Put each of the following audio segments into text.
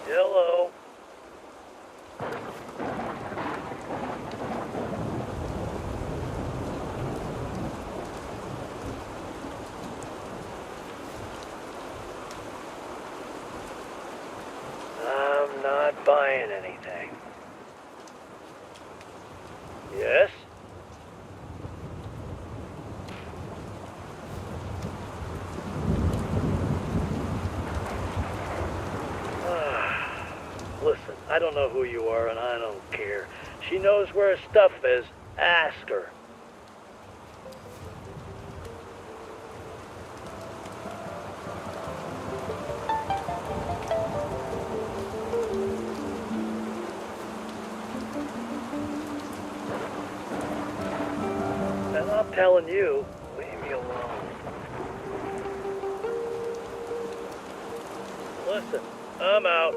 Hello. I'm not buying anything. Yes? Listen, I don't know who you are and I don't care. She knows where her stuff is. Ask her. And I'm telling you, leave me alone. Listen, I'm out.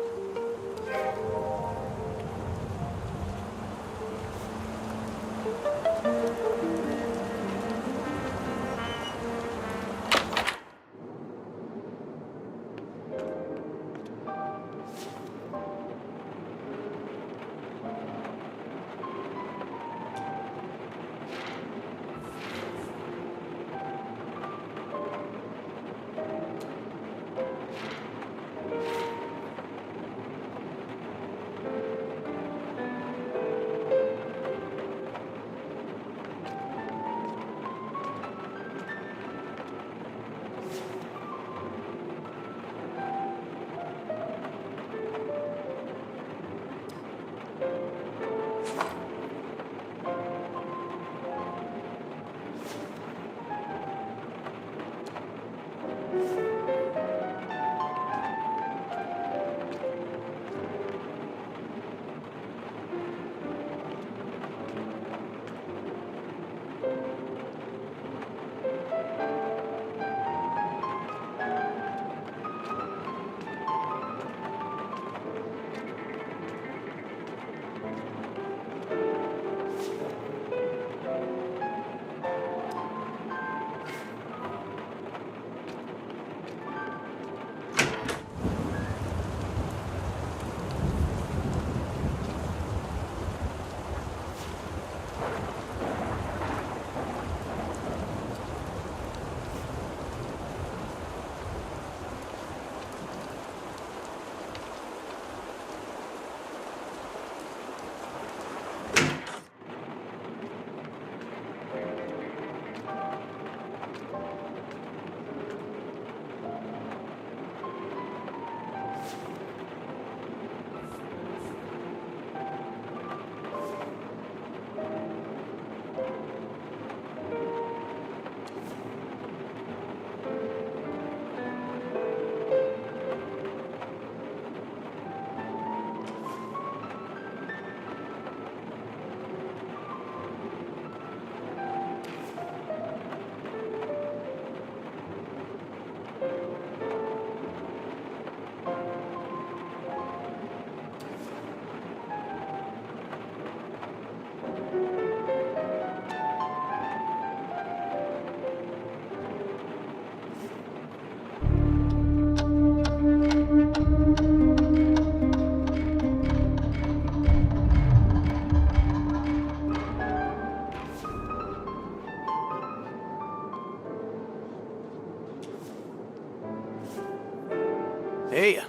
Hey,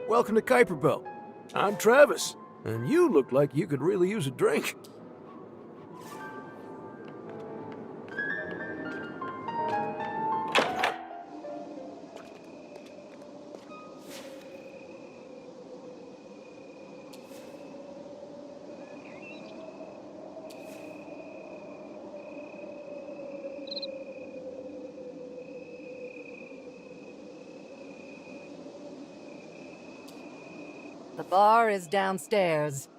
welcome to Kuiperbelt. I'm Travis, and you look like you could really use a drink. The bar is downstairs.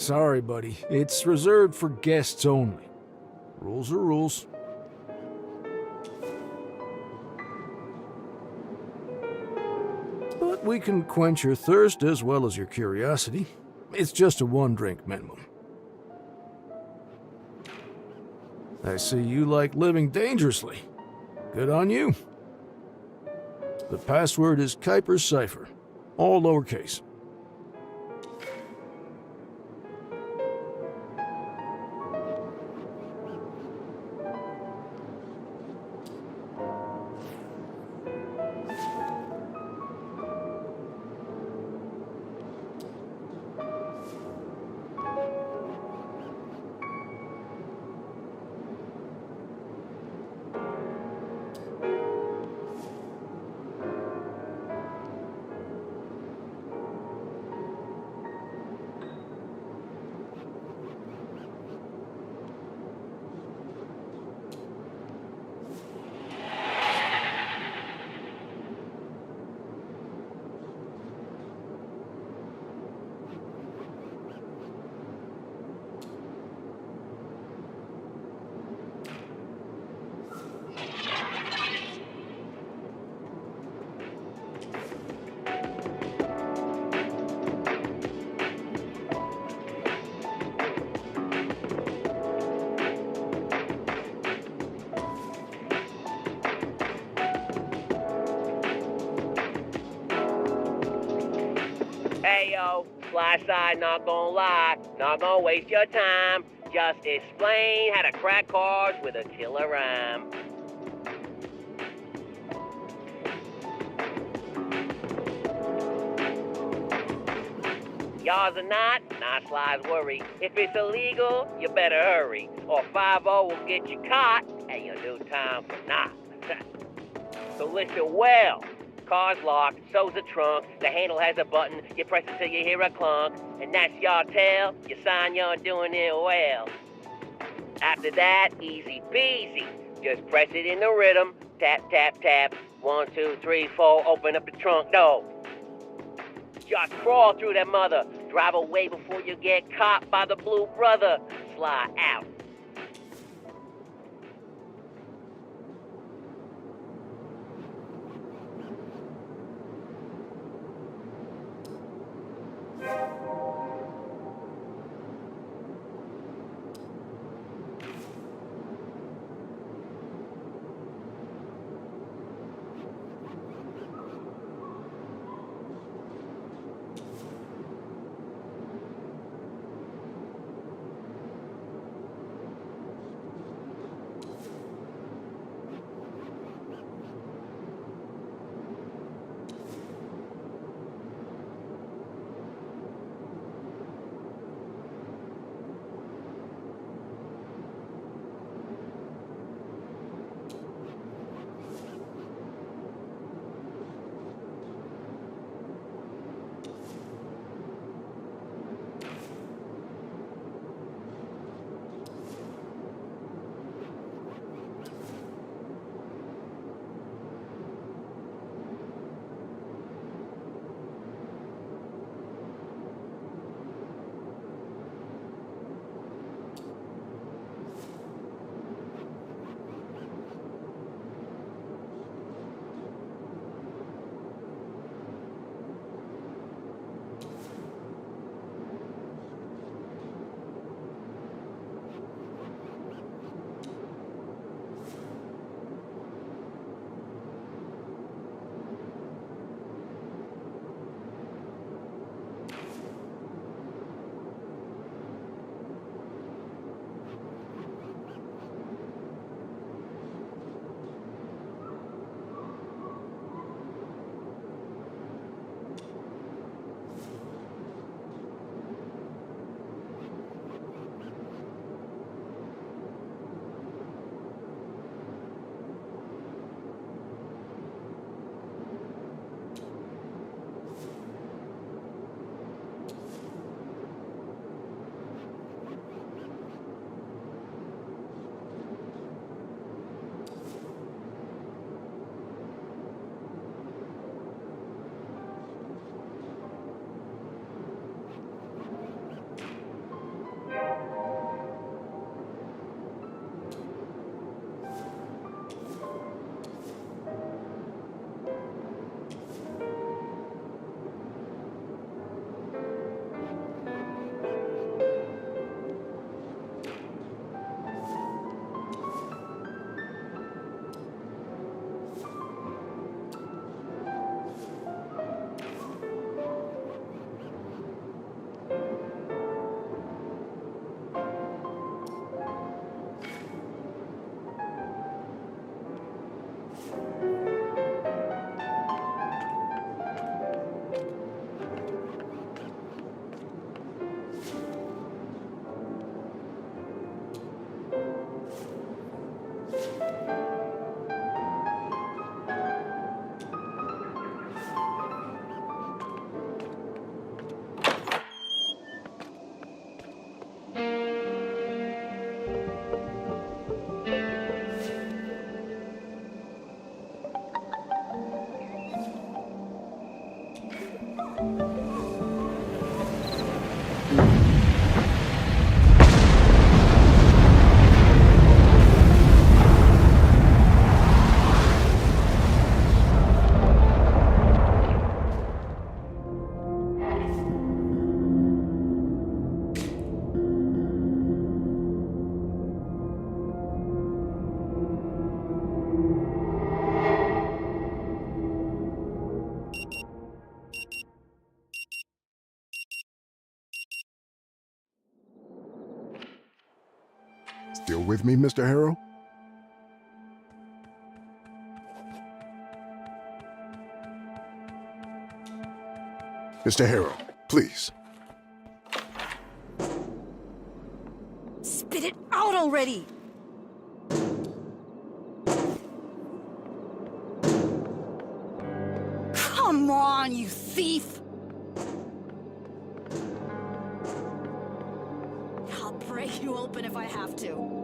Sorry, buddy. It's reserved for guests only. Rules are rules. But we can quench your thirst as well as your curiosity. It's just a one-drink minimum. I see you like living dangerously. Good on you. The password is Kuiper's Cipher, all lowercase. Hey yo, fly side, not gonna lie, not gonna waste your time. Just explain how to crack cards with a killer rhyme. Yours or not Sly's worry. If it's illegal, you better hurry, or 5-0 will get you caught, and you'll do time for not. So listen well. Car's locked, so's the trunk, the handle has a button, you press it till you hear a clunk, and that's your tell, you sign you're doing it well. After that, easy peasy, just press it in the rhythm, tap, tap, tap, 1, 2, 3, 4, open up the trunk door. Just crawl through that mother, drive away before you get caught by the blue brother, Sly out. Still with me, Mr. Harrow? Mr. Harrow, please. Spit it out already! Come on, you thief! I'll break you open if I have to.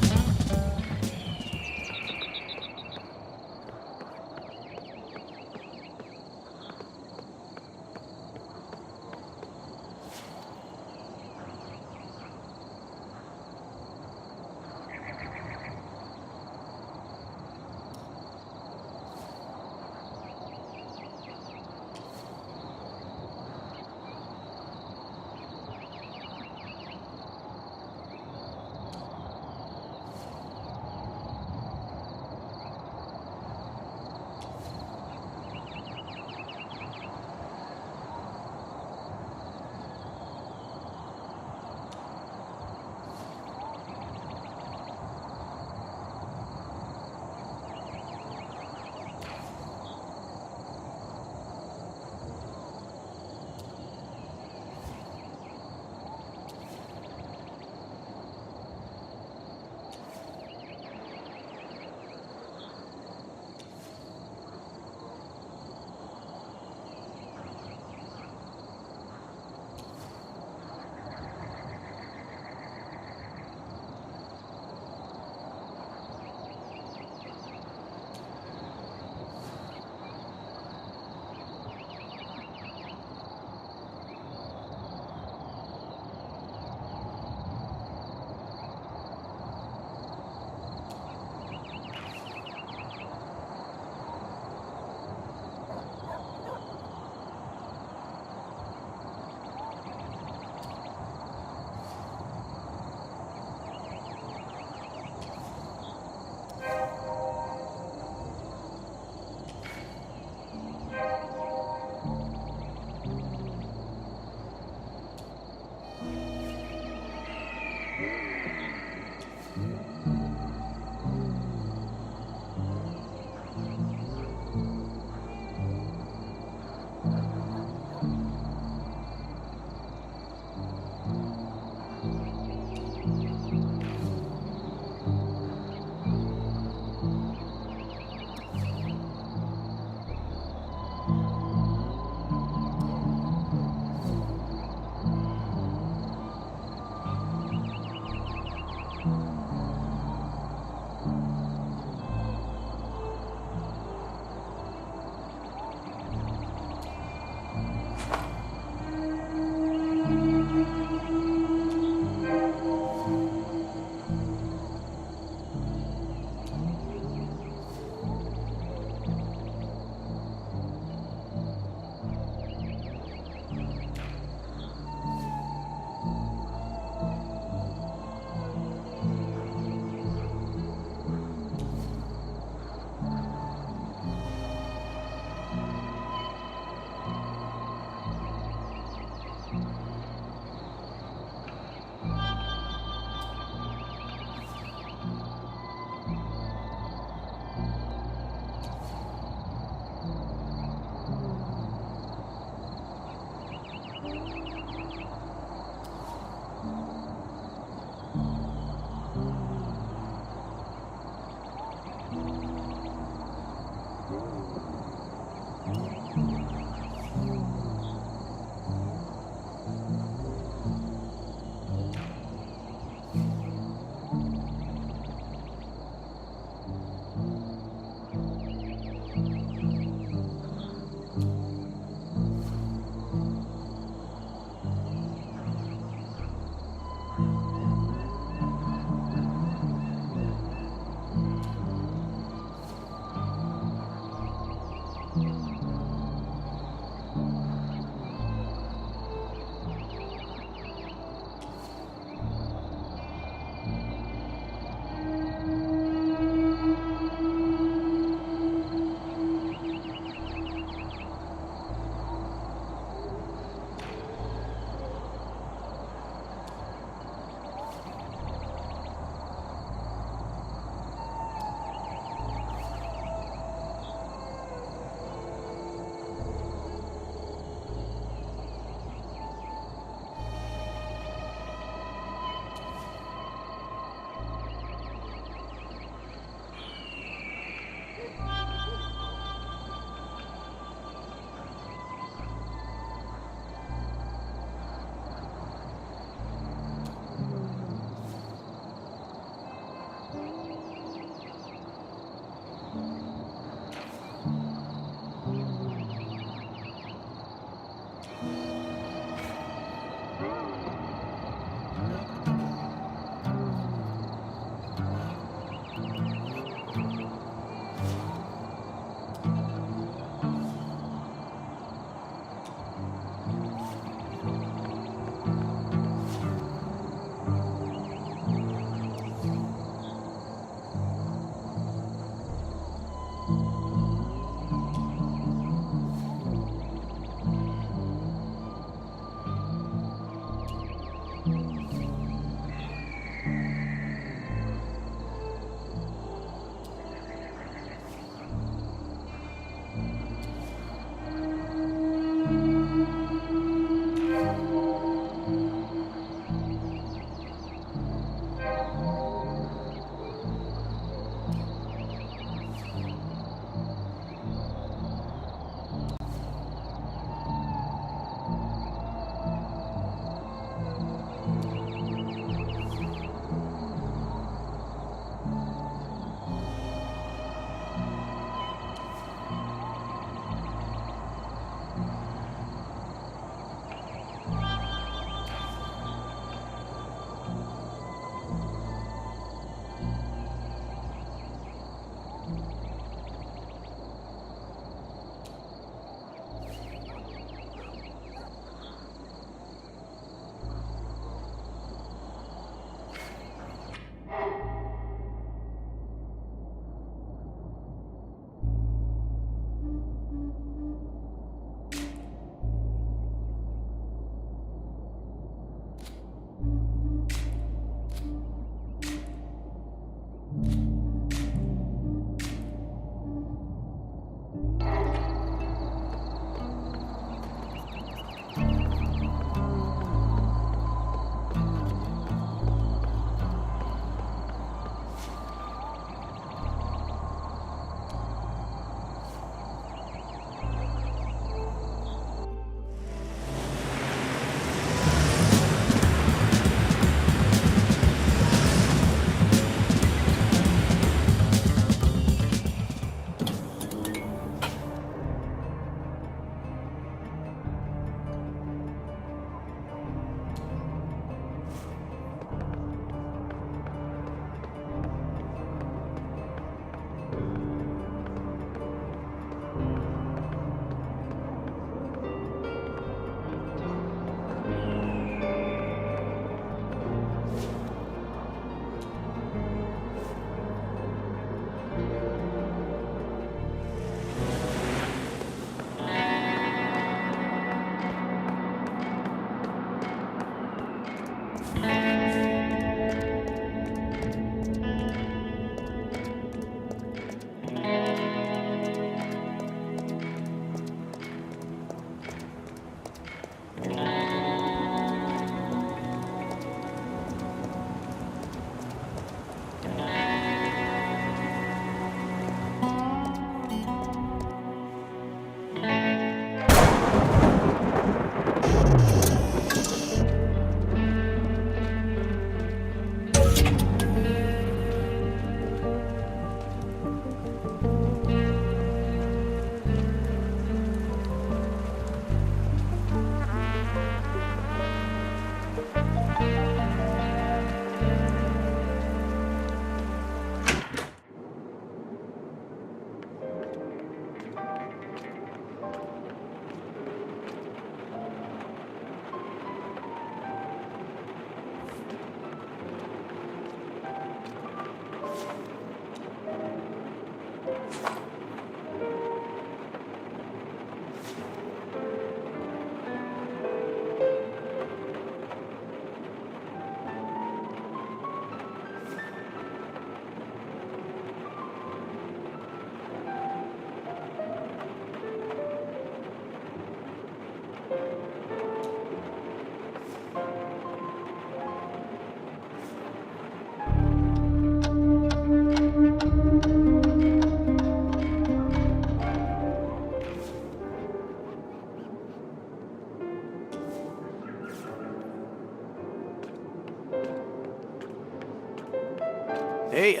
Hey,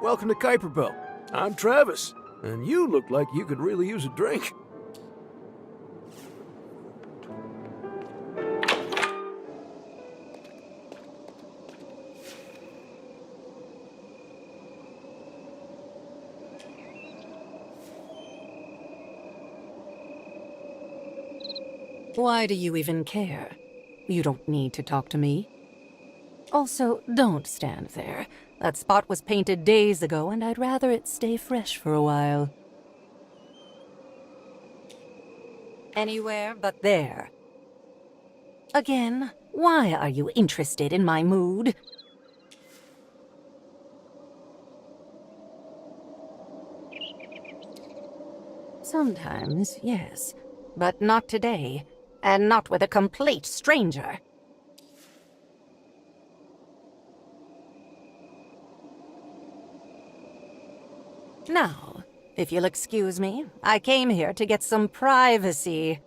welcome to Kuiperville. I'm Travis, and you look like you could really use a drink. Why do you even care? You don't need to talk to me. Also, don't stand there. That spot was painted days ago, and I'd rather it stay fresh for a while. Anywhere but there. Again, why are you interested in my mood? Sometimes, yes. But not today. And not with a complete stranger. Now, if you'll excuse me, I came here to get some privacy.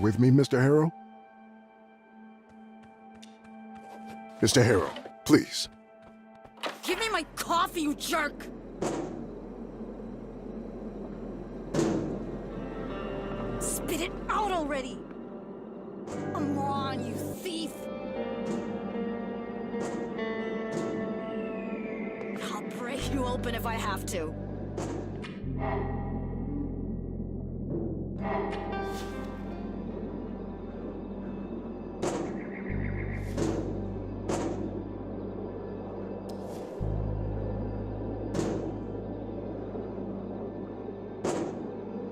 with me, Mr. Harrow? Mr. Harrow, please. Give me my coffee, you jerk! Spit it out already! Come on, you thief! I'll break you open if I have to.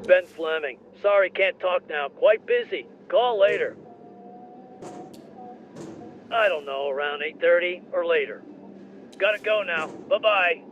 Ben Fleming. Sorry, can't talk now. Quite busy. Call later. I don't know, around 8:30 or later. Gotta go now. Bye-bye.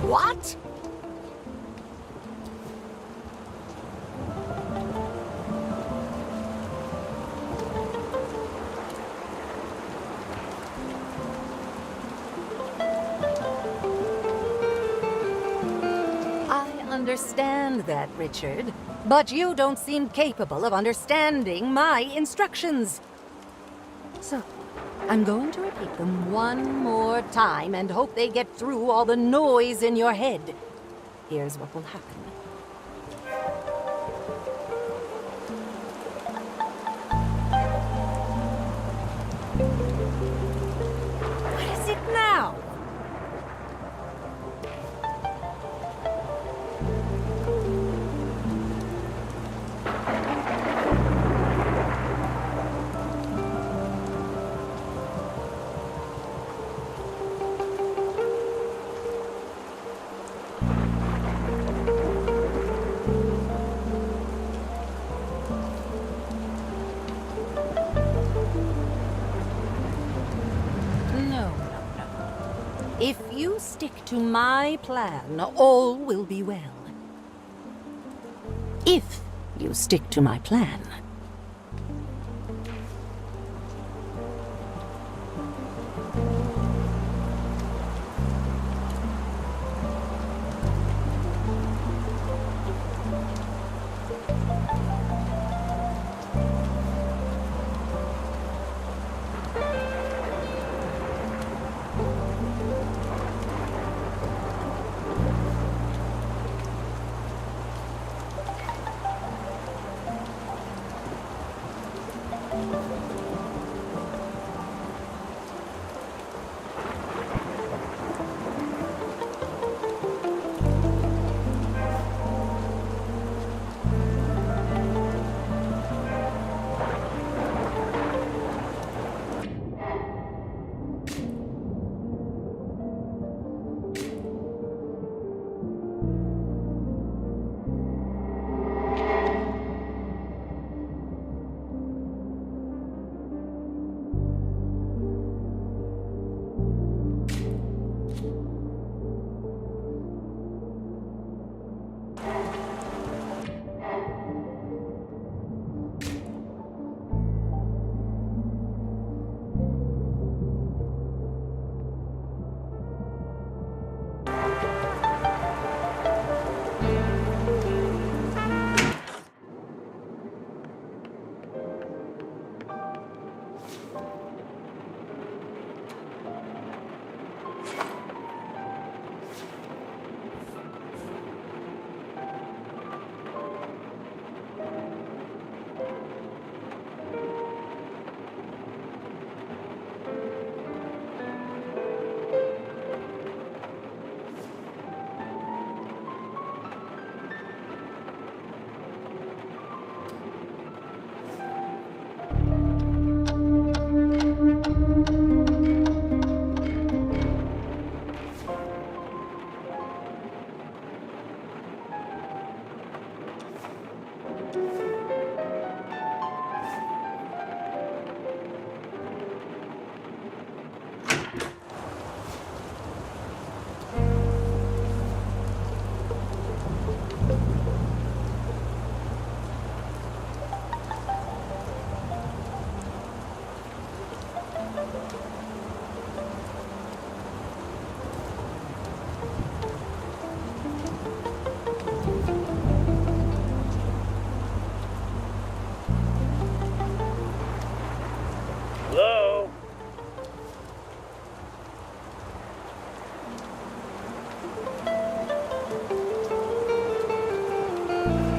What? I understand that, Richard. But you don't seem capable of understanding my instructions. So, I'm going to repeat them one more time and hope they get through all the noise in your head. Here's what will happen. What is it now? If you stick to my plan, all will be well. If you stick to my plan.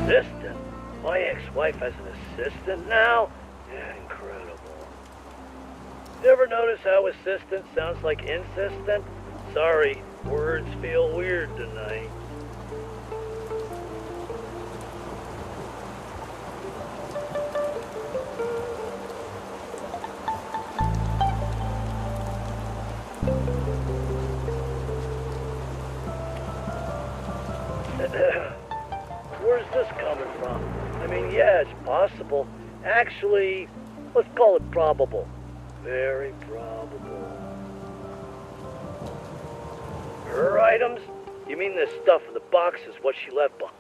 Assistant? My ex-wife has an assistant now? Yeah, incredible. You ever notice how assistant sounds like insistent? Sorry, words feel weird tonight. Where's this coming from? I mean, yeah, it's possible. Actually, let's call it probable. Very probable. Her items? You mean the stuff in the box is what she left behind?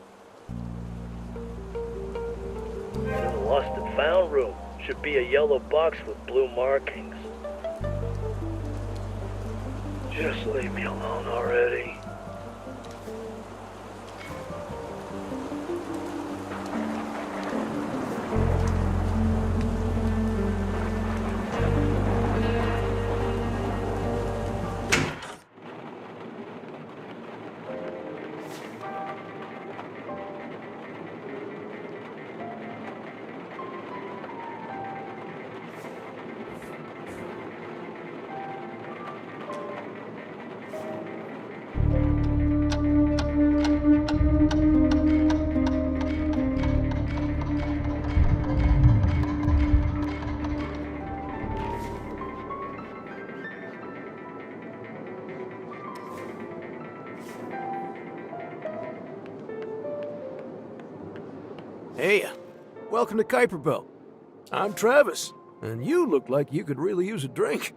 In the lost and found room should be a yellow box with blue markings. Just leave me alone already. Hey, welcome to Kuiper Belt. I'm Travis, and you look like you could really use a drink.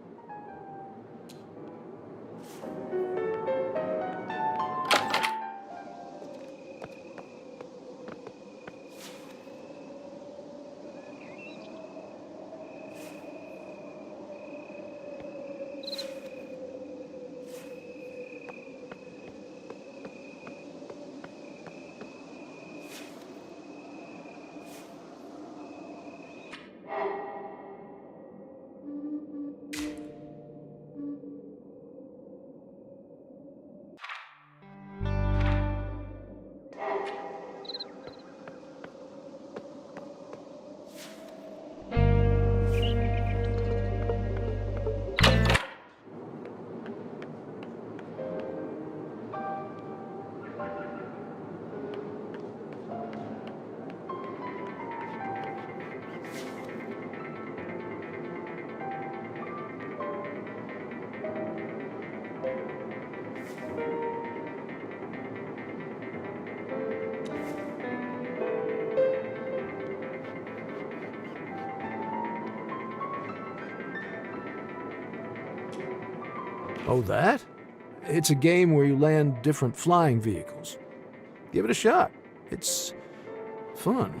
Oh, that? It's a game where you land different flying vehicles. Give it a shot. It's fun.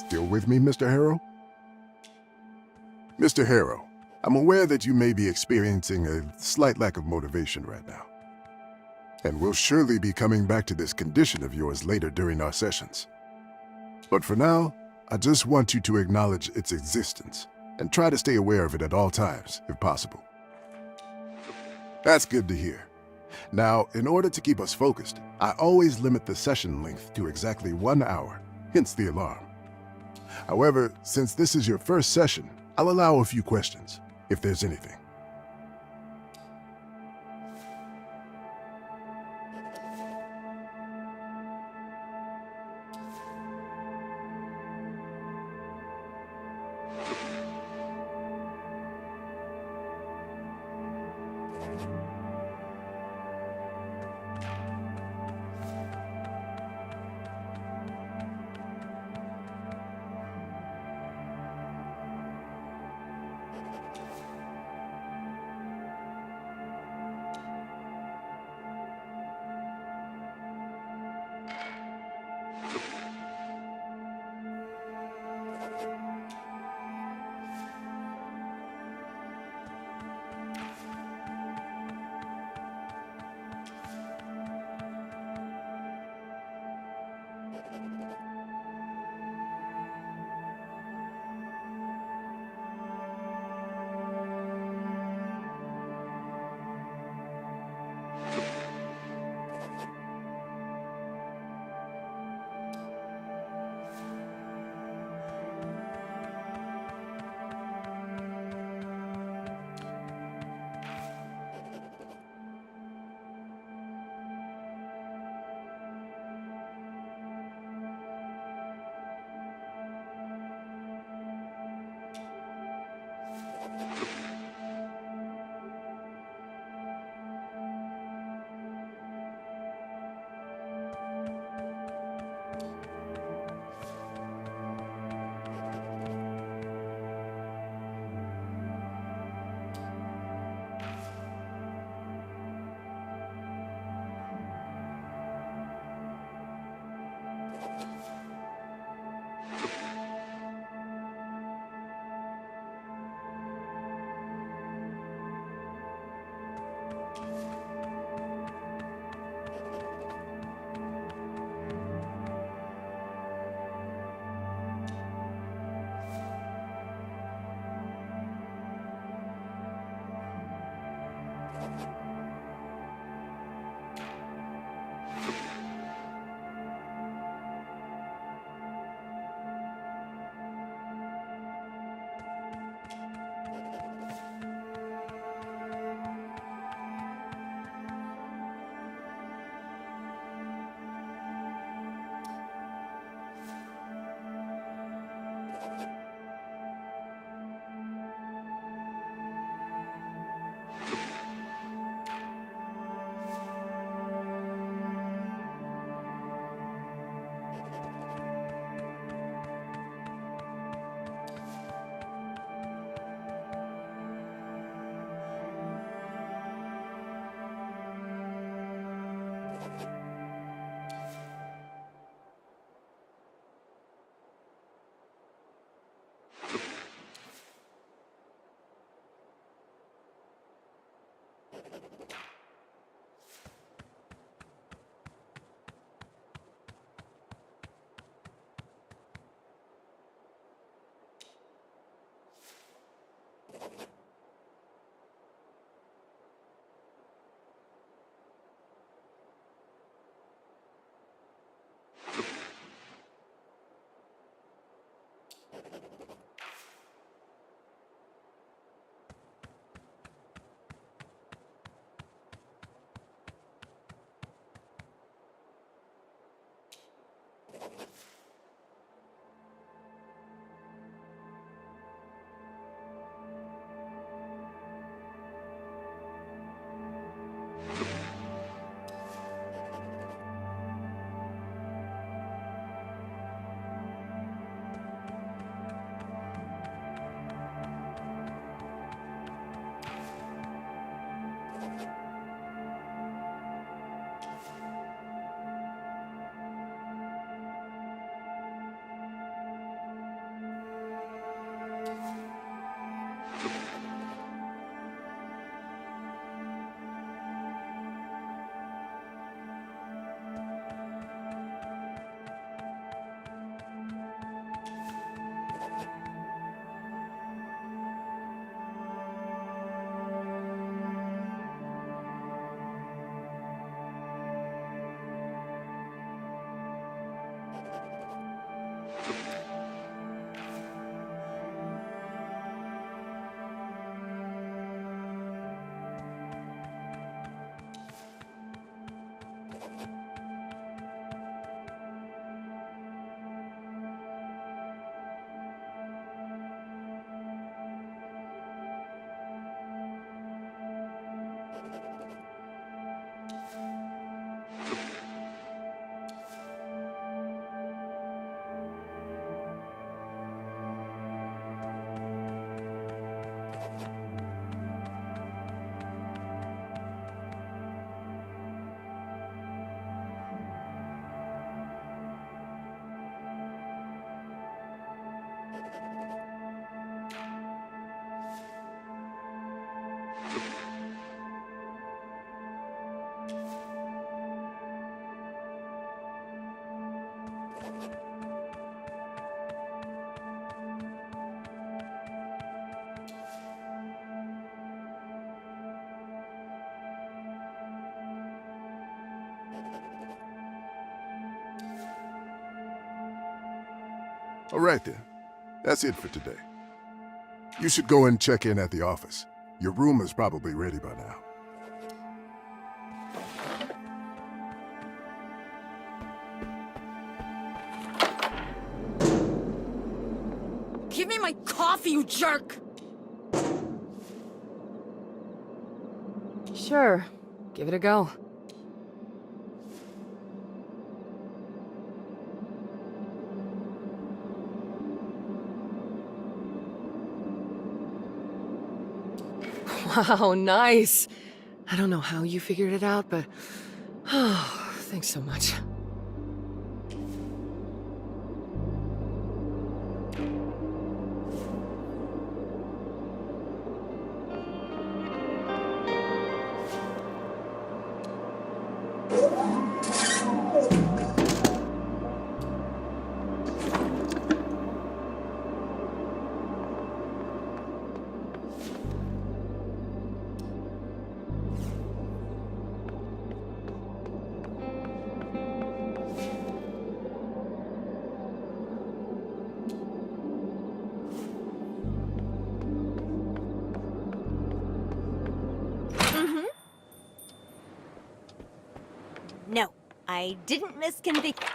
Still with me, Mr. Harrow? Mr. Harrow, I'm aware that you may be experiencing a slight lack of motivation right now. And we'll surely be coming back to this condition of yours later during our sessions. But for now, I just want you to acknowledge its existence and try to stay aware of it at all times, if possible. That's good to hear. Now, in order to keep us focused, I always limit the session length to exactly 1 hour, hence the alarm. However, since this is your first session, I'll allow a few questions, if there's anything. All right then. That's it for today. You should go and check in at the office. Your room is probably ready by now. Give me my coffee, you jerk! Sure. Give it a go. Wow, nice. I don't know how you figured it out, but... Oh, thanks so much. No, I didn't misconfigure.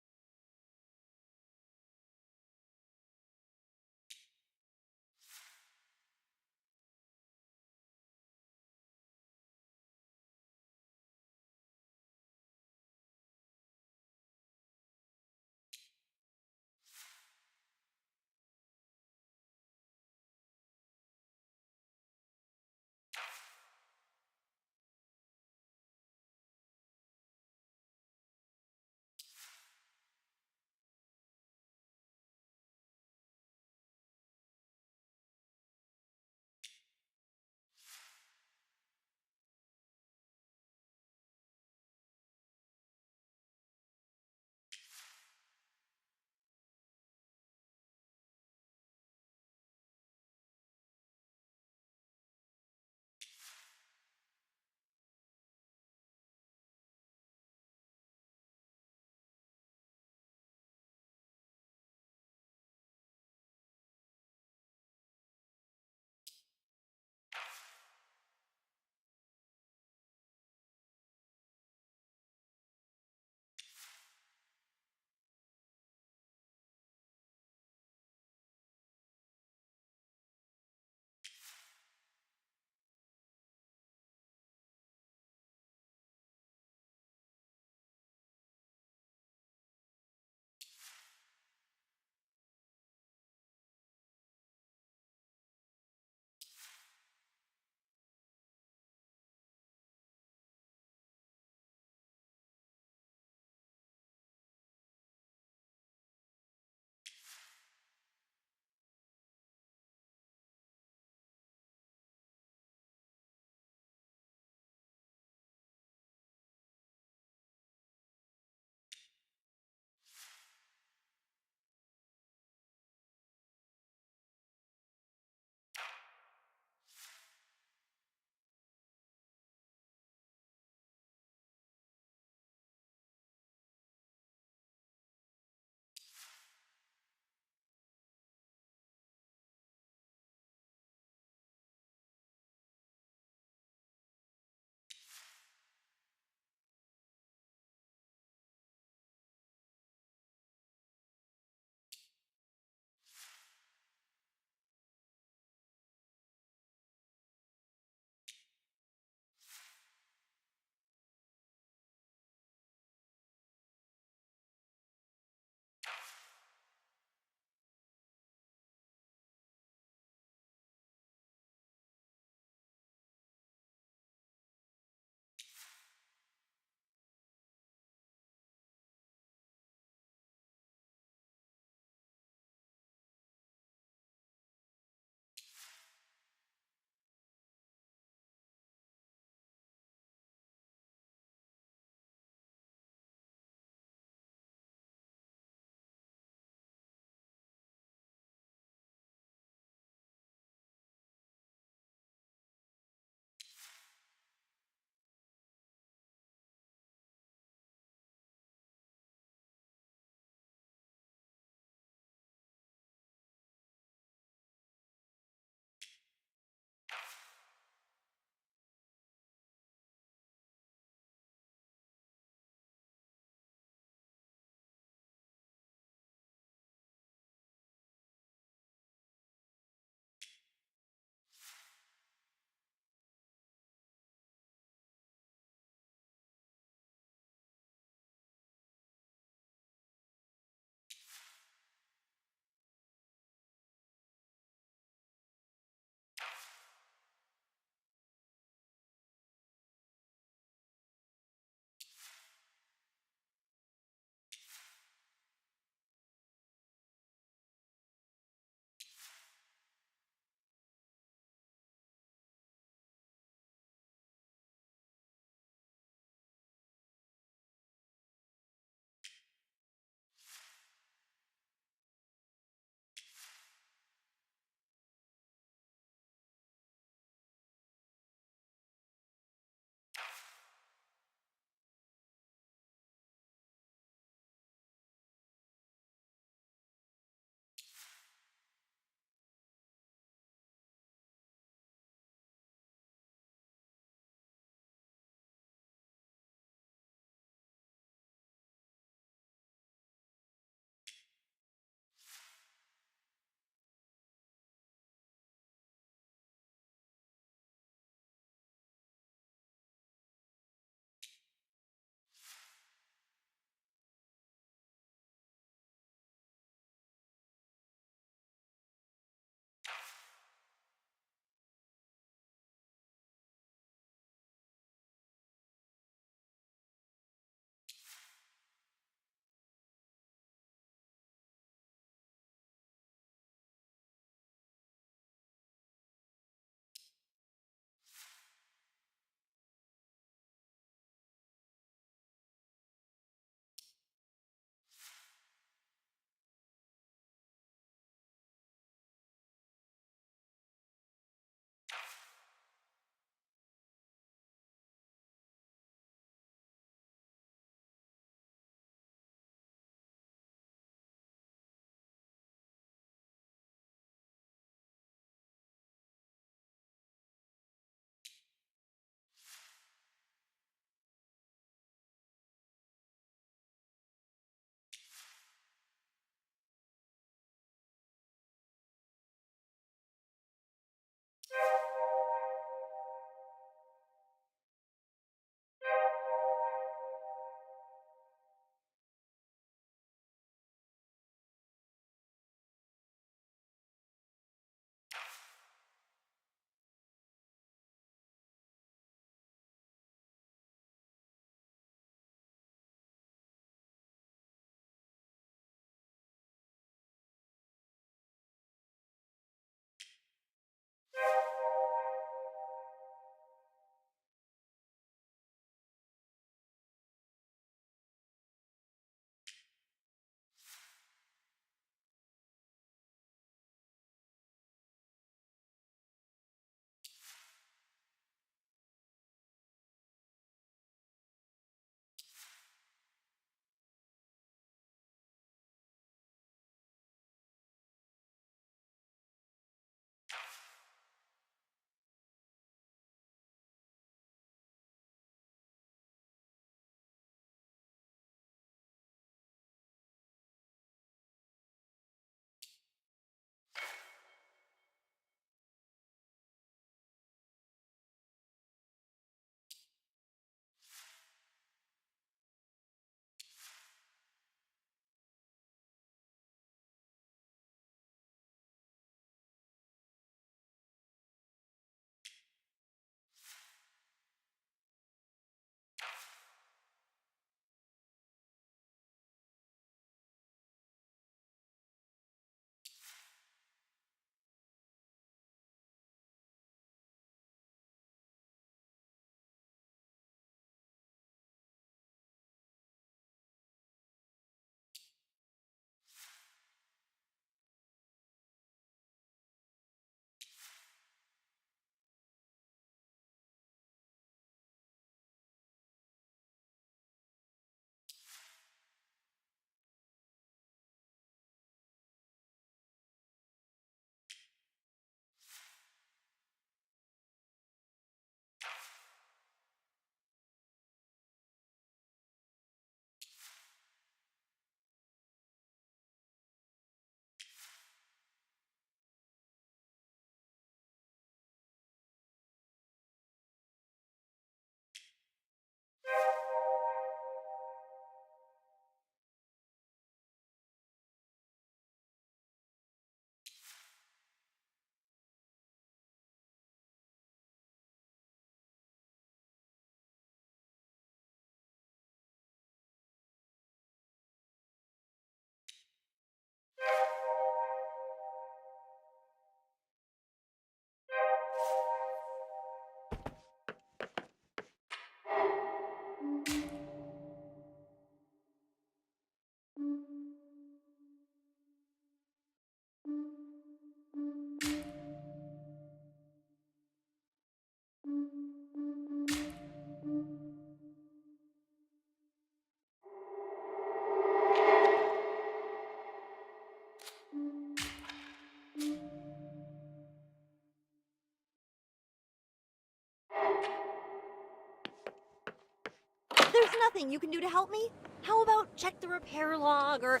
nothing you can do to help me? How about check the repair log or...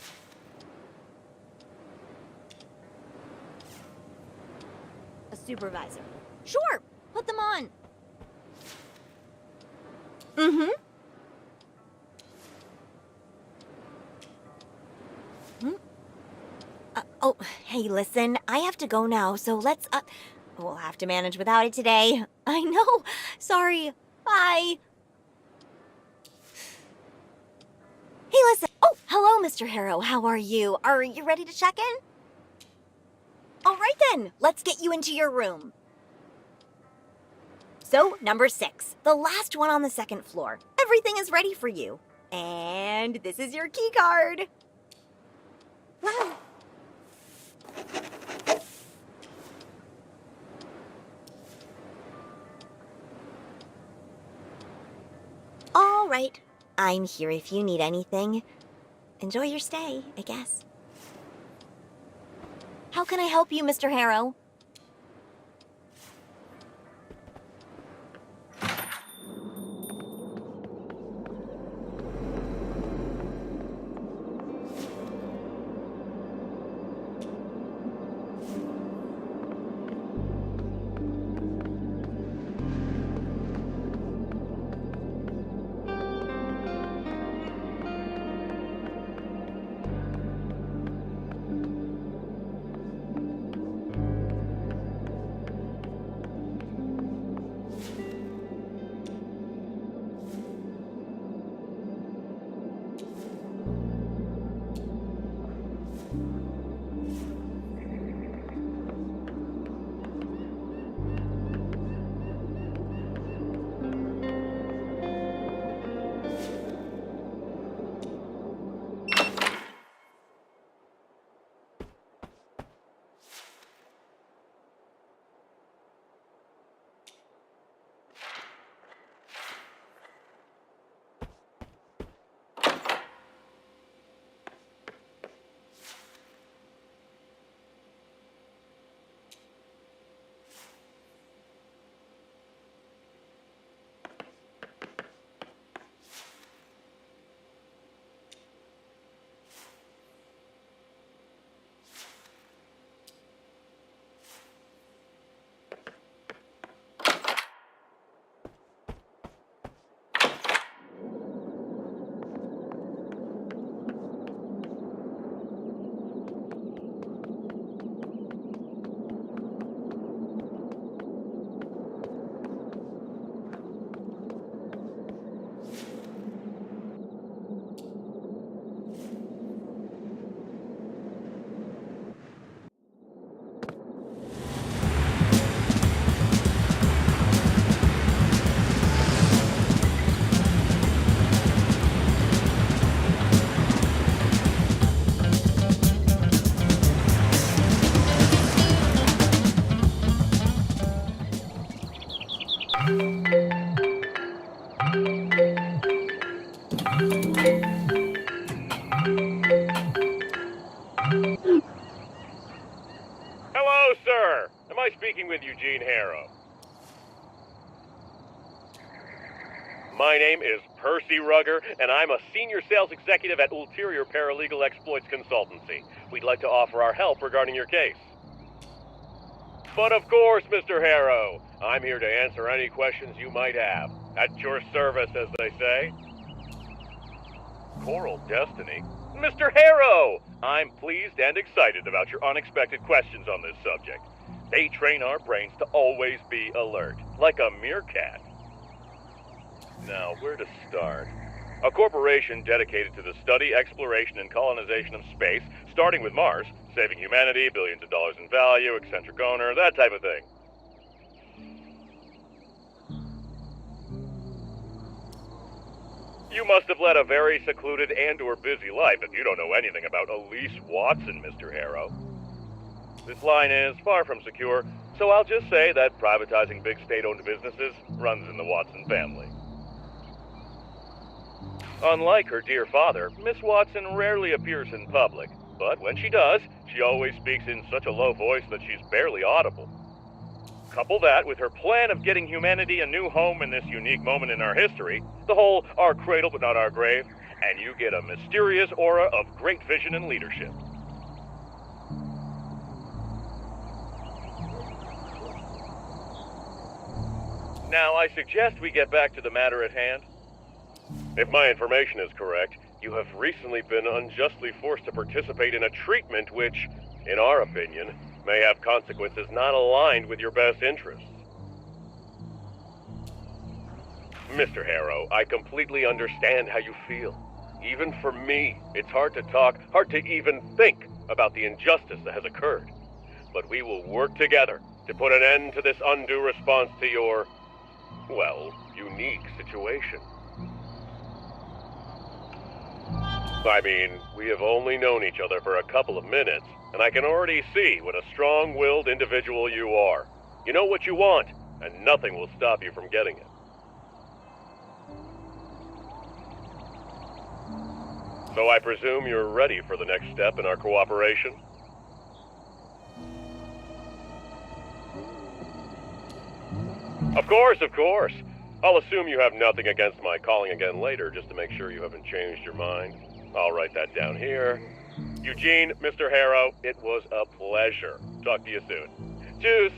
A supervisor. Sure, put them on. Mm-hmm. Oh, hey, listen, I have to go now, so let's, we'll have to manage without it today. I know. Sorry. Bye. Hey, listen. Oh, hello, Mr. Harrow. How are you? Are you ready to check in? All right, then. Let's get you into your room. So, number 6, the last one on the second floor. Everything is ready for you. And this is your key card. Wow. All right. I'm here if you need anything. Enjoy your stay, I guess. How can I help you, Mr. Harrow? Hello, sir. Am I speaking with Eugene Harrow? My name is Percy Rugger, and I'm a senior sales executive at Ulterior Paralegal Exploits Consultancy. We'd like to offer our help regarding your case. But of course, Mr. Harrow, I'm here to answer any questions you might have. At your service, as they say. Coral Destiny? Mr. Harrow! I'm pleased and excited about your unexpected questions on this subject. They train our brains to always be alert, like a meerkat. Now, where to start? A corporation dedicated to the study, exploration, and colonization of space, starting with Mars, saving humanity, billions of dollars in value, eccentric owner, that type of thing. You must have led a very secluded and/or busy life if you don't know anything about Elise Watson, Mr. Harrow. This line is far from secure, so I'll just say that privatizing big state-owned businesses runs in the Watson family. Unlike her dear father, Miss Watson rarely appears in public, but when she does, she always speaks in such a low voice that she's barely audible. Couple that with her plan of getting humanity a new home in this unique moment in our history, the whole our cradle but not our grave, and you get a mysterious aura of great vision and leadership. Now, I suggest we get back to the matter at hand. If my information is correct, you have recently been unjustly forced to participate in a treatment which, in our opinion, may have consequences not aligned with your best interests. Mr. Harrow, I completely understand how you feel. Even for me, it's hard to talk, hard to even think about the injustice that has occurred. But we will work together to put an end to this undue response to your, well, unique situation. I mean, we have only known each other for a couple of minutes, and I can already see what a strong-willed individual you are. You know what you want, and nothing will stop you from getting it. So I presume you're ready for the next step in our cooperation? Of course, of course. I'll assume you have nothing against my calling again later just to make sure you haven't changed your mind. I'll write that down here. Eugene, Mr. Harrow, it was a pleasure. Talk to you soon. Tschüss.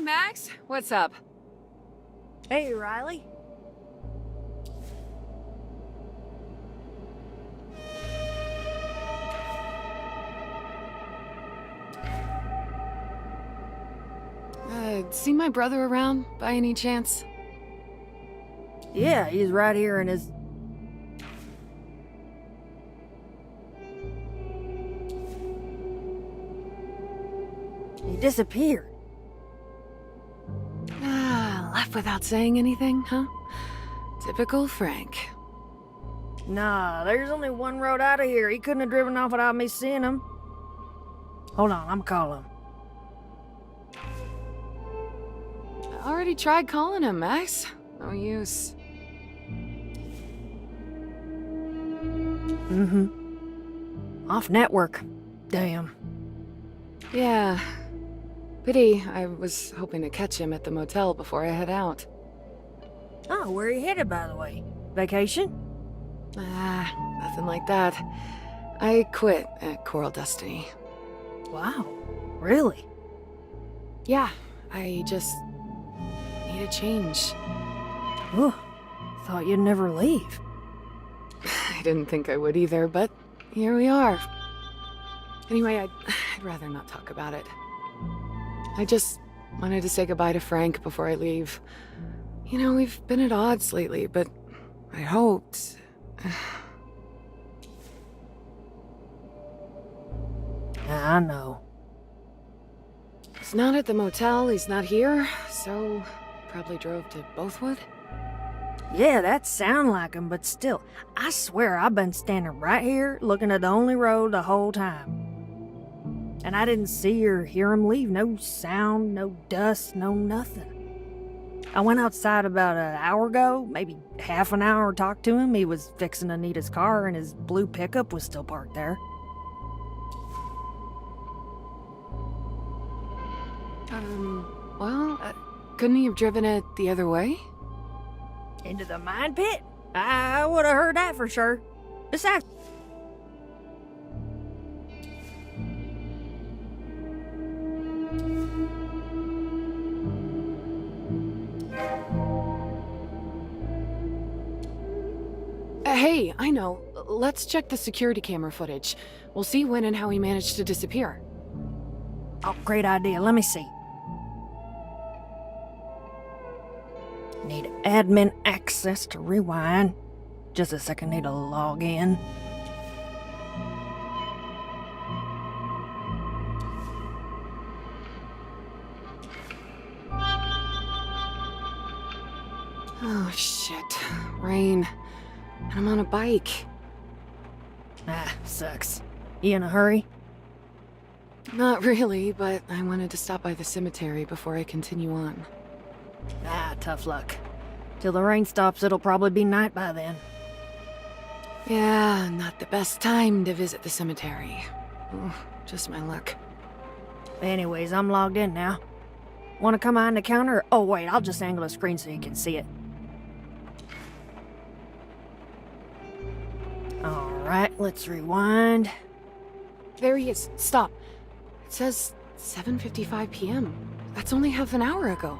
Max, what's up? Hey, Riley. See my brother around, by any chance? Yeah, he's right here in his... He disappeared. Left without saying anything, huh? Typical Frank. Nah, there's only one road out of here. He couldn't have driven off without me seeing him. Hold on, I'm calling him. I already tried calling him, Max. No use. Off network. Damn. Yeah. Pity. I was hoping to catch him at the motel before I head out. Oh, where are you headed, by the way? Vacation? Nothing like that. I quit at Coral Destiny. Wow. Really? Yeah, I just need a change. Ooh, thought you'd never leave. I didn't think I would either, but here we are. Anyway, I'd rather not talk about it. I just wanted to say goodbye to Frank before I leave. You know, we've been at odds lately, but I hoped... I know. He's not at the motel, he's not here, so probably drove to Bothwood? Yeah, that sound like him, but still, I swear I've been standing right here looking at the only road the whole time. And I didn't see or hear him leave. No sound, no dust, no nothing. I went outside about an hour ago, maybe half an hour, talked to him. He was fixing to need his car, and his blue pickup was still parked there. Well, couldn't he have driven it the other way? Into the mine pit? I would have heard that for sure. Besides... Hey, I know. Let's check the security camera footage. We'll see when and how he managed to disappear. Oh, great idea. Let me see. Need admin access to rewind. Just a second, need to log in. Oh, shit. Rain. And I'm on a bike. Ah, sucks. You in a hurry? Not really, but I wanted to stop by the cemetery before I continue on. Ah, tough luck. Till the rain stops, it'll probably be night by then. Yeah, not the best time to visit the cemetery. Oh, just my luck. Anyways, I'm logged in now. Want to come behind the counter? Oh, wait, I'll just angle the screen so you can see it. Alright, let's rewind. There he is. Stop. It says 7:55 p.m. That's only half an hour ago.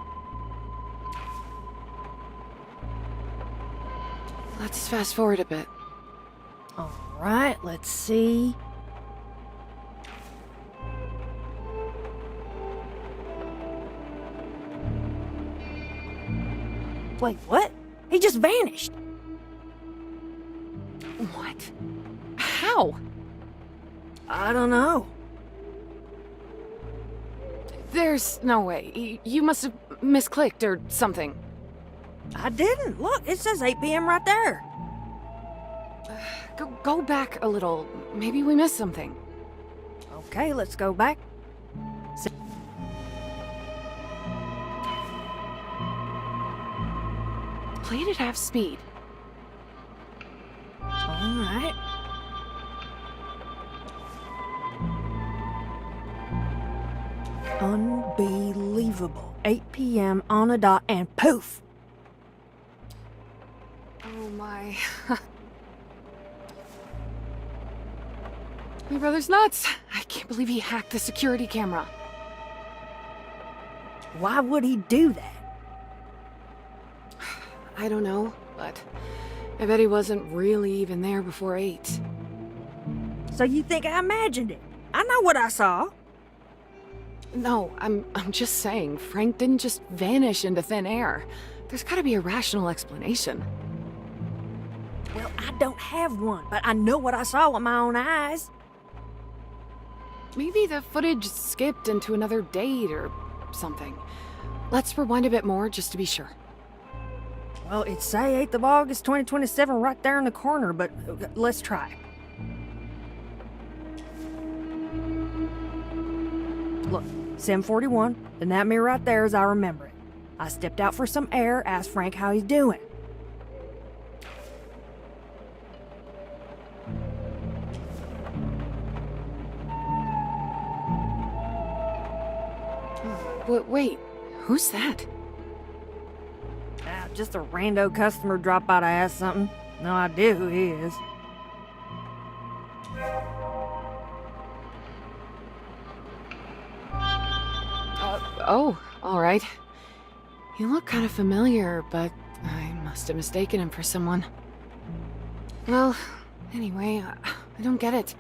Let's fast forward a bit. Alright, let's see. Wait, what? He just vanished. What? How? I don't know. There's no way. You must have misclicked or something. I didn't. Look, it says 8 p.m. right there. Go back a little. Maybe we missed something. Okay, let's go back. Played at half speed. Alright. Unbelievable. 8 p.m. on a dot and poof! Oh my. My brother's nuts. I can't believe he hacked the security camera. Why would he do that? I don't know, but I bet he wasn't really even there before 8. So you think I imagined it? I know what I saw. No, I'm just saying, Frank didn't just vanish into thin air. There's gotta be a rational explanation. Well, I don't have one, but I know what I saw with my own eyes. Maybe the footage skipped into another date or something. Let's rewind a bit more just to be sure. Well, it's say 8th of August, 2027 right there in the corner, but let's try. Look, 7:41, and that mirror right there as I remember it. I stepped out for some air, asked Frank how he's doing. Wait, who's that? Just a rando customer dropped by to ask something. No idea who he is. Oh, all right. You look kind of familiar, but I must have mistaken him for someone. Well, anyway, I don't get it.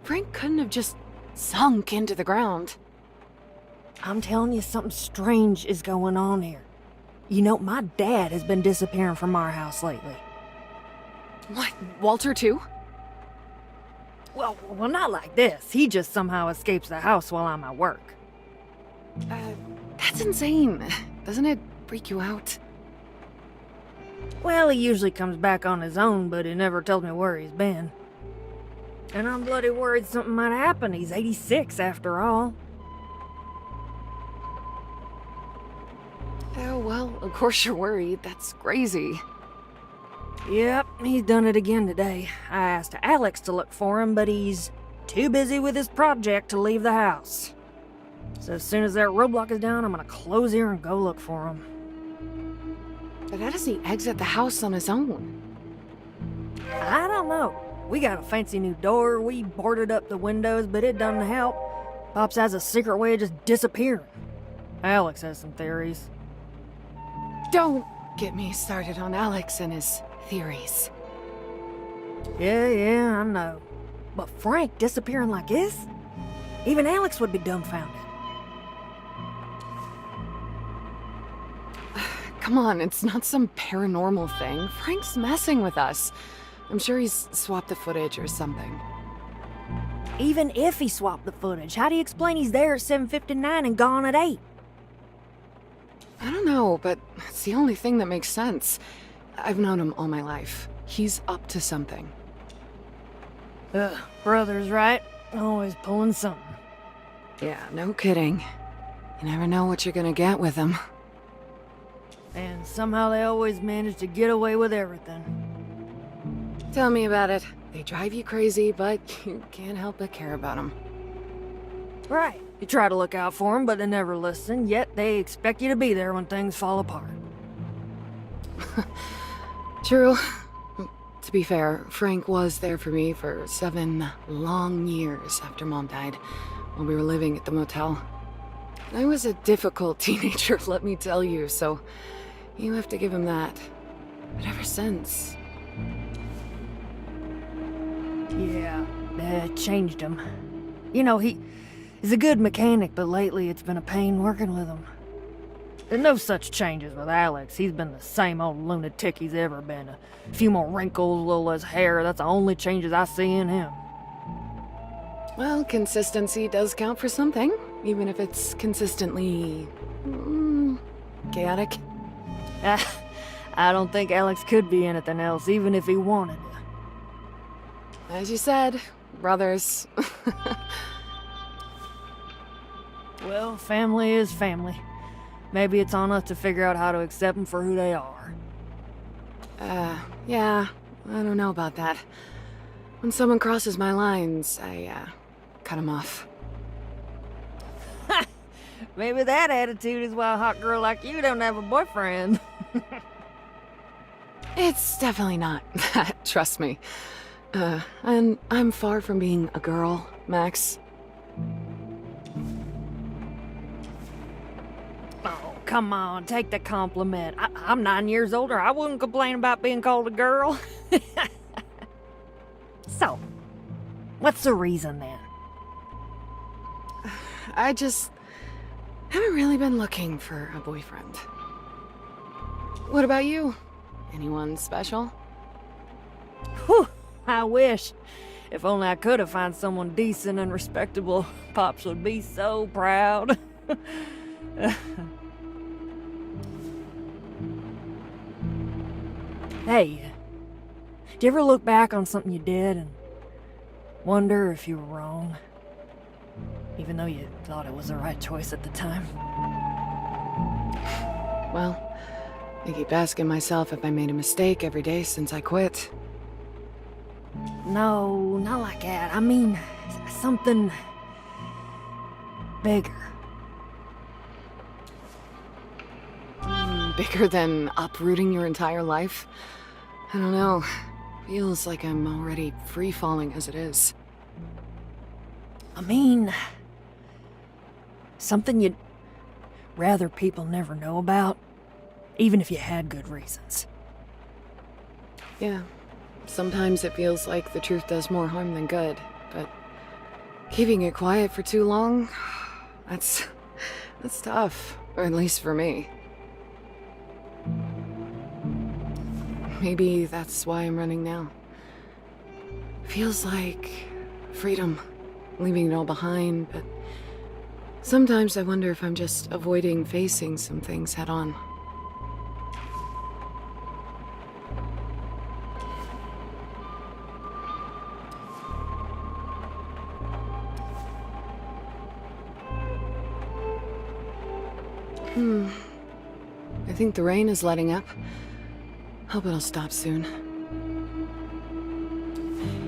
Frank couldn't have just sunk into the ground. I'm telling you, something strange is going on here. You know, my dad has been disappearing from our house lately. What, Walter too? Well, not like this. He just somehow escapes the house while I'm at work. That's insane. Doesn't it freak you out? Well, he usually comes back on his own, but he never tells me where he's been. And I'm bloody worried something might happen. He's 86 after all. Oh, well, of course you're worried. That's crazy. Yep, he's done it again today. I asked Alex to look for him, but he's too busy with his project to leave the house. So as soon as that roadblock is down, I'm gonna close here and go look for him. But how does he exit the house on his own? I don't know. We got a fancy new door, we boarded up the windows, but it doesn't help. Pops has a secret way of just disappearing. Alex has some theories. Don't get me started on Alex and his theories. Yeah, I know. But Frank disappearing like this? Even Alex would be dumbfounded. Come on, it's not some paranormal thing. Frank's messing with us. I'm sure he's swapped the footage or something. Even if he swapped the footage, how do you explain he's there at 7:59 and gone at 8? I don't know, but it's the only thing that makes sense. I've known him all my life. He's up to something. Brothers, right? Always pulling something. Yeah, no kidding. You never know what you're gonna get with him. And somehow they always manage to get away with everything. Tell me about it. They drive you crazy, but you can't help but care about them. Right. You try to look out for them, but they never listen, yet they expect you to be there when things fall apart. True. To be fair, Frank was there for me for 7 long years after Mom died, while we were living at the motel. I was a difficult teenager, let me tell you, so you have to give him that. But ever since... Yeah, that changed him. You know, he's a good mechanic, but lately it's been a pain working with him. There's no such changes with Alex. He's been the same old lunatic he's ever been. A few more wrinkles, a little less hair. That's the only changes I see in him. Well, consistency does count for something, even if it's consistently... chaotic. I don't think Alex could be anything else, even if he wanted to. As you said, brothers. Well, family is family. Maybe it's on us to figure out how to accept them for who they are. Yeah, I don't know about that. When someone crosses my lines, I, cut them off. Maybe that attitude is why a hot girl like you don't have a boyfriend. It's definitely not that, trust me. And I'm far from being a girl, Max. Oh, come on, take the compliment. I'm 9 years older. I wouldn't complain about being called a girl. So, what's the reason then? I just haven't really been looking for a boyfriend. What about you? Anyone special? Whew, I wish. If only I could have found someone decent and respectable. Pops would be so proud. Hey, do you ever look back on something you did and wonder if you were wrong? Even though you thought it was the right choice at the time? Well, I keep asking myself if I made a mistake every day since I quit. No, not like that. I mean, something bigger. Bigger than uprooting your entire life? I don't know. Feels like I'm already free-falling as it is. I mean, something you'd rather people never know about, even if you had good reasons. Yeah. Sometimes it feels like the truth does more harm than good, but keeping it quiet for too long, that's tough, or at least for me. Maybe that's why I'm running now. Feels like freedom, leaving it all behind, but sometimes I wonder if I'm just avoiding facing some things head on. I think the rain is letting up. Hope it'll stop soon.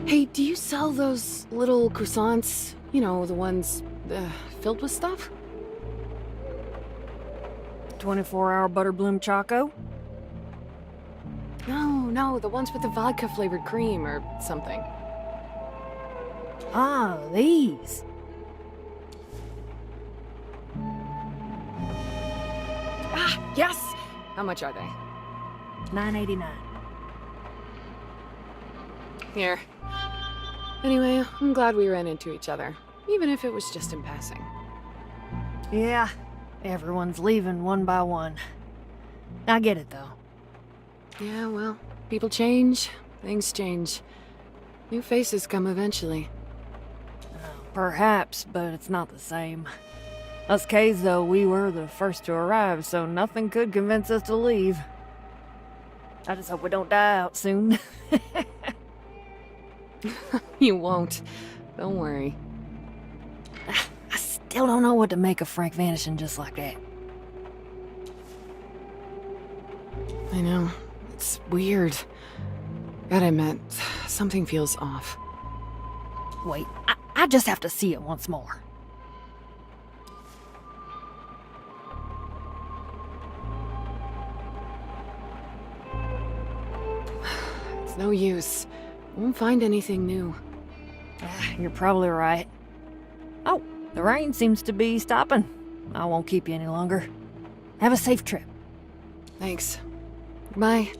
Hey, do you sell those little croissants? You know, the ones filled with stuff? 24-hour butterbloom choco? No, the ones with the vodka-flavored cream or something. Ah, these. Ah, yes! How much are they? $9.89. Here. Anyway, I'm glad we ran into each other, even if it was just in passing. Yeah, everyone's leaving one by one. I get it, though. Yeah, well, people change, things change. New faces come eventually. Perhaps, but it's not the same. Us K's, though, we were the first to arrive, so nothing could convince us to leave. I just hope we don't die out soon. You won't. Don't worry. I still don't know what to make of Frank vanishing just like that. I know. It's weird. Gotta admit, something feels off. Wait, I just have to see it once more. It's no use. Won't find anything new. You're probably right. Oh, the rain seems to be stopping. I won't keep you any longer. Have a safe trip. Thanks. Bye.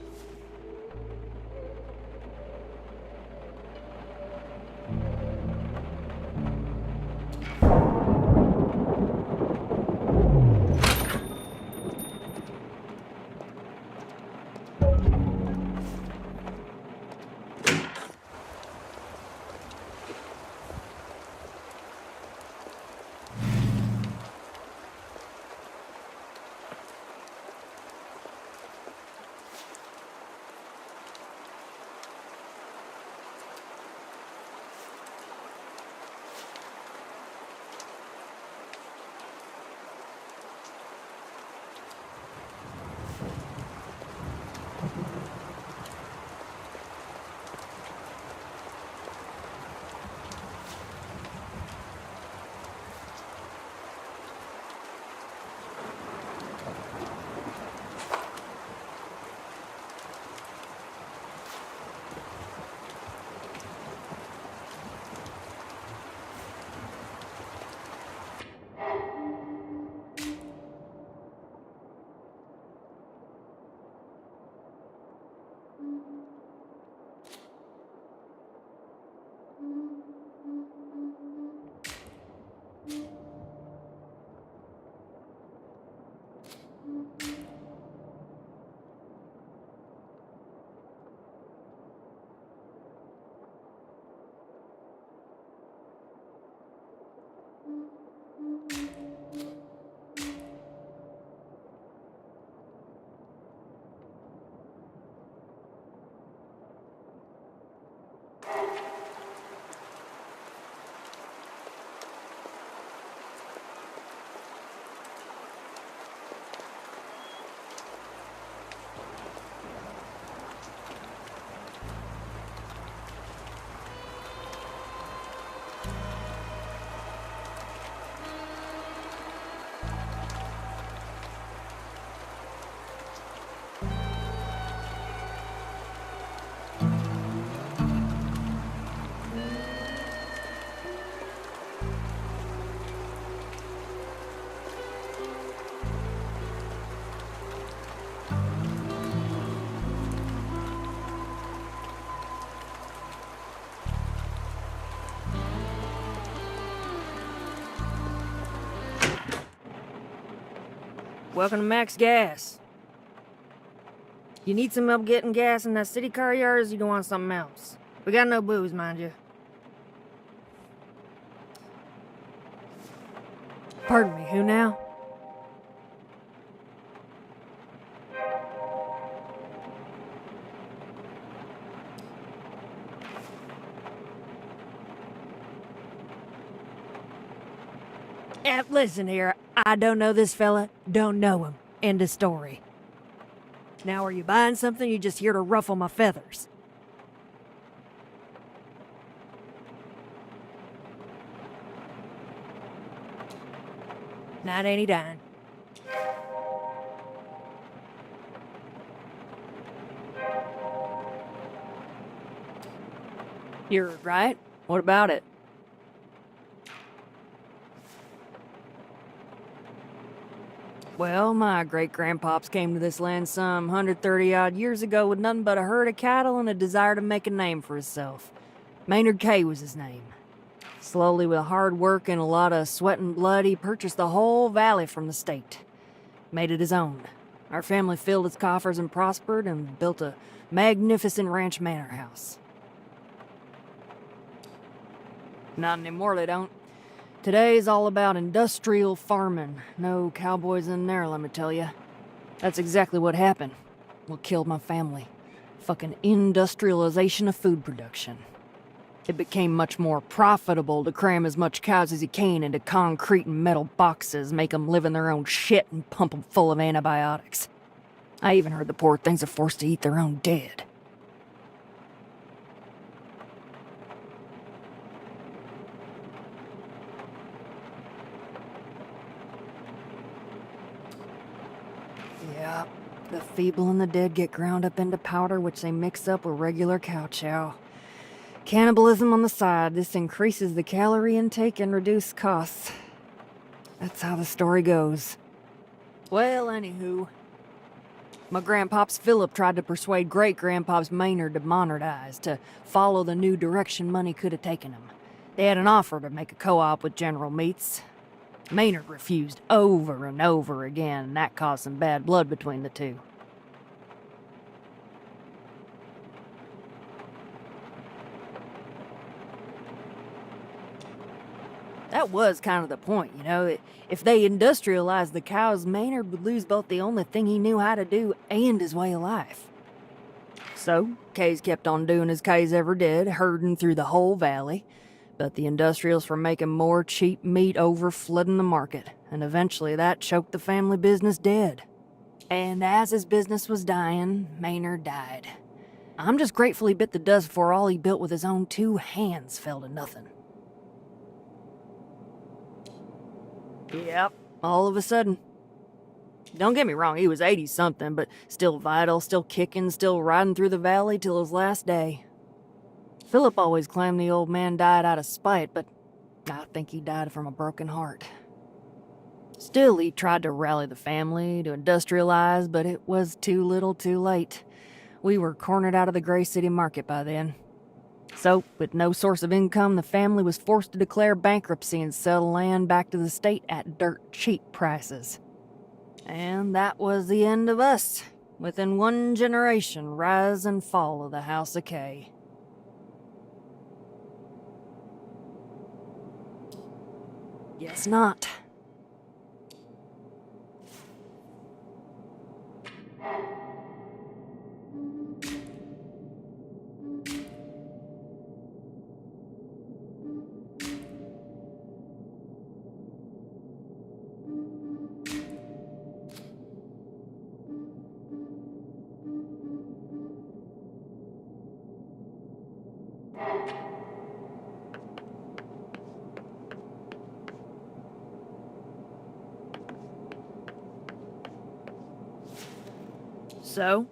Welcome to Max Gas. You need some help getting gas in that city car yard, or you don't want something else? We got no booze, mind you. Pardon me, who now? Listen here, I don't know this fella, don't know him. End of story. Now, are you buying something, or you just here to ruffle my feathers? Not any dime. You're right. What about it? Well, my great-grandpops came to this land some 130-odd years ago with nothing but a herd of cattle and a desire to make a name for himself. Maynard K was his name. Slowly, with hard work and a lot of sweat and blood, he purchased the whole valley from the state. Made it his own. Our family filled its coffers and prospered and built a magnificent ranch manor house. Not anymore, they don't. Today's all about industrial farming. No cowboys in there, let me tell you. That's exactly what happened. What killed my family. Fucking industrialization of food production. It became much more profitable to cram as much cows as you can into concrete and metal boxes, make them live in their own shit, and pump them full of antibiotics. I even heard the poor things are forced to eat their own dead. Yep, the feeble and the dead get ground up into powder, which they mix up with regular cow chow. Cannibalism on the side. This increases the calorie intake and reduces costs. That's how the story goes. Well, anywho, my grandpops Philip tried to persuade great-grandpops Maynard to modernize, to follow the new direction money could have taken him. They had an offer to make a co-op with General Meats. Maynard refused over and over again, and that caused some bad blood between the two. That was kind of the point, you know. If they industrialized the cows, Maynard would lose both the only thing he knew how to do and his way of life. So, Kays kept on doing as Kays ever did, herding through the whole valley. But the industrials were making more cheap meat over, flooding the market, and eventually that choked the family business dead. And as his business was dying, Maynard died. I'm just grateful he bit the dust before all he built with his own 2 hands fell to nothing. Yep, all of a sudden. Don't get me wrong, he was 80-something, but still vital, still kicking, still riding through the valley till his last day. Philip always claimed the old man died out of spite, but I think he died from a broken heart. Still, he tried to rally the family, to industrialize, but it was too little too late. We were cornered out of the Gray City market by then. So, with no source of income, the family was forced to declare bankruptcy and sell the land back to the state at dirt cheap prices. And that was the end of us. Within 1 generation, rise and fall of the House of K. Guess not. So?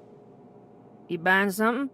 You buying something?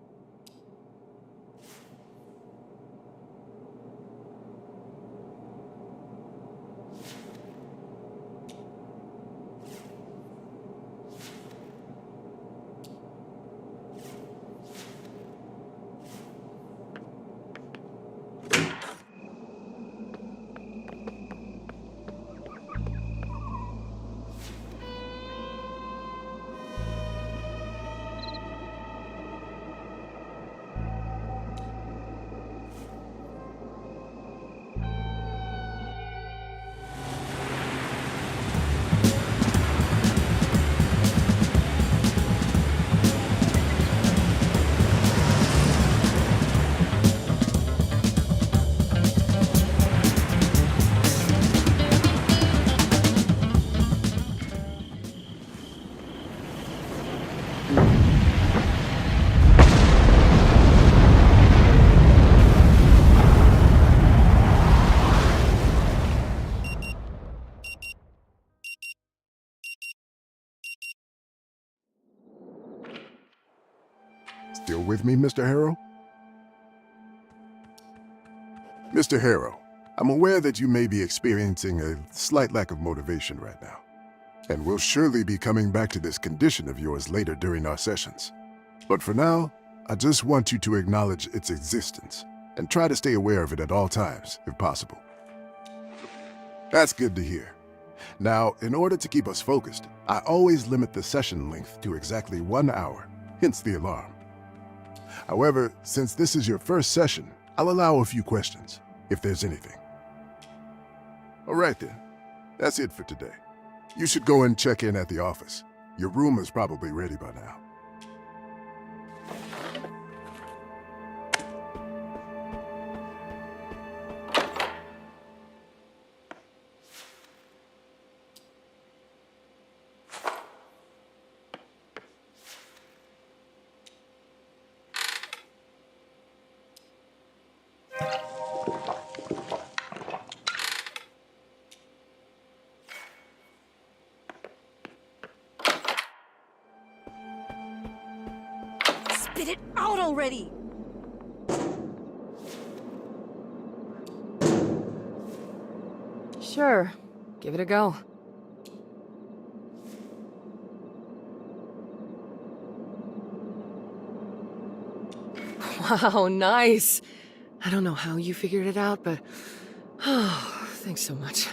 Still with me, Mr. Harrow? Mr. Harrow, I'm aware that you may be experiencing a slight lack of motivation right now, and we'll surely be coming back to this condition of yours later during our sessions. But for now, I just want you to acknowledge its existence and try to stay aware of it at all times, if possible. That's good to hear. Now, in order to keep us focused, I always limit the session length to exactly 1 hour, hence the alarm. However, since this is your first session, I'll allow a few questions, if there's anything. All right then. That's it for today. You should go and check in at the office. Your room is probably ready by now. Spit it out already! Sure. Give it a go. Wow, nice. I don't know how you figured it out, but... Oh, thanks so much.